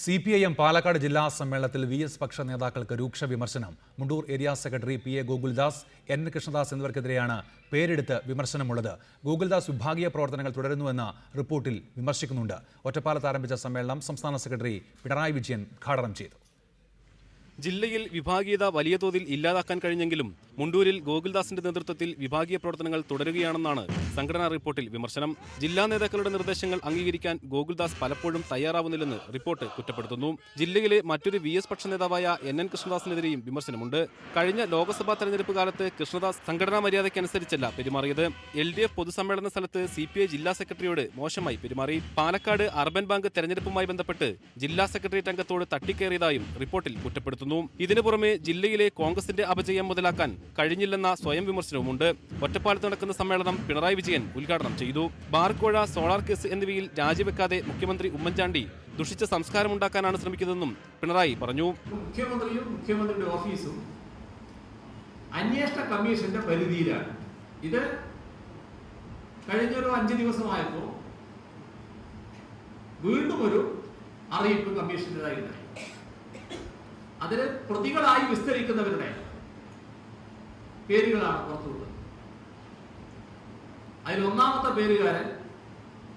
CPIM Palakkad ജില്ലാ സമ്മേളനത്തിൽ VS പക്ഷ നേതാക്കൾക്ക് രൂക്ഷ വിമർശനം. Mundur area secretary PA Gokuldas, N Krishnadas എന്നിവർക്കെതിരെയാണ് പേരെടുത്ത് വിമർശനമുള്ളത്. ഗോകുൽദാസ് വിഭാഗീയ പ്രവർത്തനങ്ങൾ തുടരുന്നുവെന്ന് റിപ്പോർട്ടിൽ വിമർശിക്കുന്നുണ്ട്. ഒറ്റപ്പാലത്ത് ആരംഭിച്ച സമ്മേളനം സംസ്ഥാന സെക്രട്ടറി പിണറായി വിജയൻ ഉദ്ഘാടനം ചെയ്തു. ജില്ലയിൽ വിഭാഗീയത വലിയ തോതിൽ ഇല്ലാതാക്കാൻ കഴിഞ്ഞെങ്കിലും മുണ്ടൂരിൽ ഗോകുൽദാസിന്റെ നേതൃത്വത്തിൽ വിഭാഗീയ പ്രവർത്തനങ്ങൾ തുടരുകയാണെന്നാണ് സംഘടനാ റിപ്പോർട്ടിൽ വിമർശനം. ജില്ലാ നേതാക്കളുടെ നിർദ്ദേശങ്ങൾ അംഗീകരിക്കാൻ ഗോകുൽദാസ് പലപ്പോഴും തയ്യാറാവുന്നില്ലെന്ന് റിപ്പോർട്ട് കുറ്റപ്പെടുത്തുന്നു. ജില്ലയിലെ മറ്റൊരു VS പക്ഷ നേതാവായ NN കൃഷ്ണദാസിനെതിരെയും വിമർശനമുണ്ട്. കഴിഞ്ഞ ലോക്സഭാ തെരഞ്ഞെടുപ്പ് കാലത്ത് കൃഷ്ണദാസ് സംഘടനാ മര്യാദയ്ക്കനുസരിച്ചല്ല പെരുമാറിയത്. LDF പൊതുസമ്മേളന സ്ഥലത്ത് CPI ജില്ലാ സെക്രട്ടറിയോട് മോശമായി പെരുമാറി. പാലക്കാട് അർബൻ ബാങ്ക് തെരഞ്ഞെടുപ്പുമായി ബന്ധപ്പെട്ട് ജില്ലാ സെക്രട്ടേറിയറ്റ് അംഗത്തോട് തട്ടിക്കയറിയതായും റിപ്പോർട്ടിൽ കുറ്റപ്പെടുത്തുന്നു. ഇതിനു പുറമെ ജില്ലയിലെ കോൺഗ്രസിന്റെ അപജയം മുതലാക്കാൻ കഴിഞ്ഞില്ലെന്ന സ്വയം വിമർശനവുമുണ്ട്. ഒറ്റപ്പാലത്ത് നടക്കുന്ന സമ്മേളനം പിണറായി വിജയൻ ഉദ്ഘാടനം ചെയ്തു. ബാർക്കോഴ, സോളാർ കേസ് എന്നിവയിൽ രാജിവെക്കാതെ മുഖ്യമന്ത്രി ഉമ്മൻചാണ്ടി ദുഷിച്ച സംസ്കാരമുണ്ടാക്കാനാണ് ശ്രമിക്കുന്നതെന്നും പിണറായി പറഞ്ഞു. മുഖ്യമന്ത്രിയും മുഖ്യമന്ത്രിയുടെ ഓഫീസും അന്വേഷണ കമ്മീഷന്റെ പരിധിയിലാണ്. ഇത് കഴിഞ്ഞൊരു 5 ദിവസമായപ്പോൾ വീണ്ടും ഒരു അറിയിപ്പ് കമ്മീഷൻ്റെതായി ഉണ്ടായി. അതിൽ പ്രതികളായി വിസ്തരിക്കുന്നവരുടെ പേരുകളാണ് പുറത്തുള്ളത്. അതിൽ ഒന്നാമത്തെ പേരുകാരൻ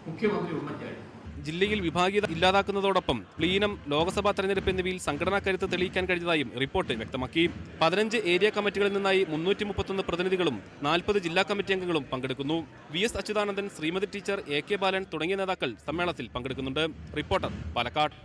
മുഖ്യമന്ത്രി ഉമ്മൻചാണ്ടി. ജില്ലയിൽ വിഭാഗീയത ഇല്ലാതാക്കുന്നതോടൊപ്പം പ്ലീനം, ലോക്സഭാ തെരഞ്ഞെടുപ്പ് എന്നിവയിൽ സംഘടനാ കരുത്ത് തെളിയിക്കാൻ കഴിഞ്ഞതായും റിപ്പോർട്ട് വ്യക്തമാക്കി. 15 ഏരിയ കമ്മിറ്റികളിൽ നിന്നായി 331 പ്രതിനിധികളും 40 ജില്ലാ കമ്മിറ്റി അംഗങ്ങളും പങ്കെടുക്കുന്നു. VS Achuthanandan, Shrimati teacher, AK ബാലൻ തുടങ്ങിയ നേതാക്കൾ സമ്മേളനത്തിൽ പങ്കെടുക്കുന്നുണ്ട്. റിപ്പോർട്ടർ, പാലക്കാട്.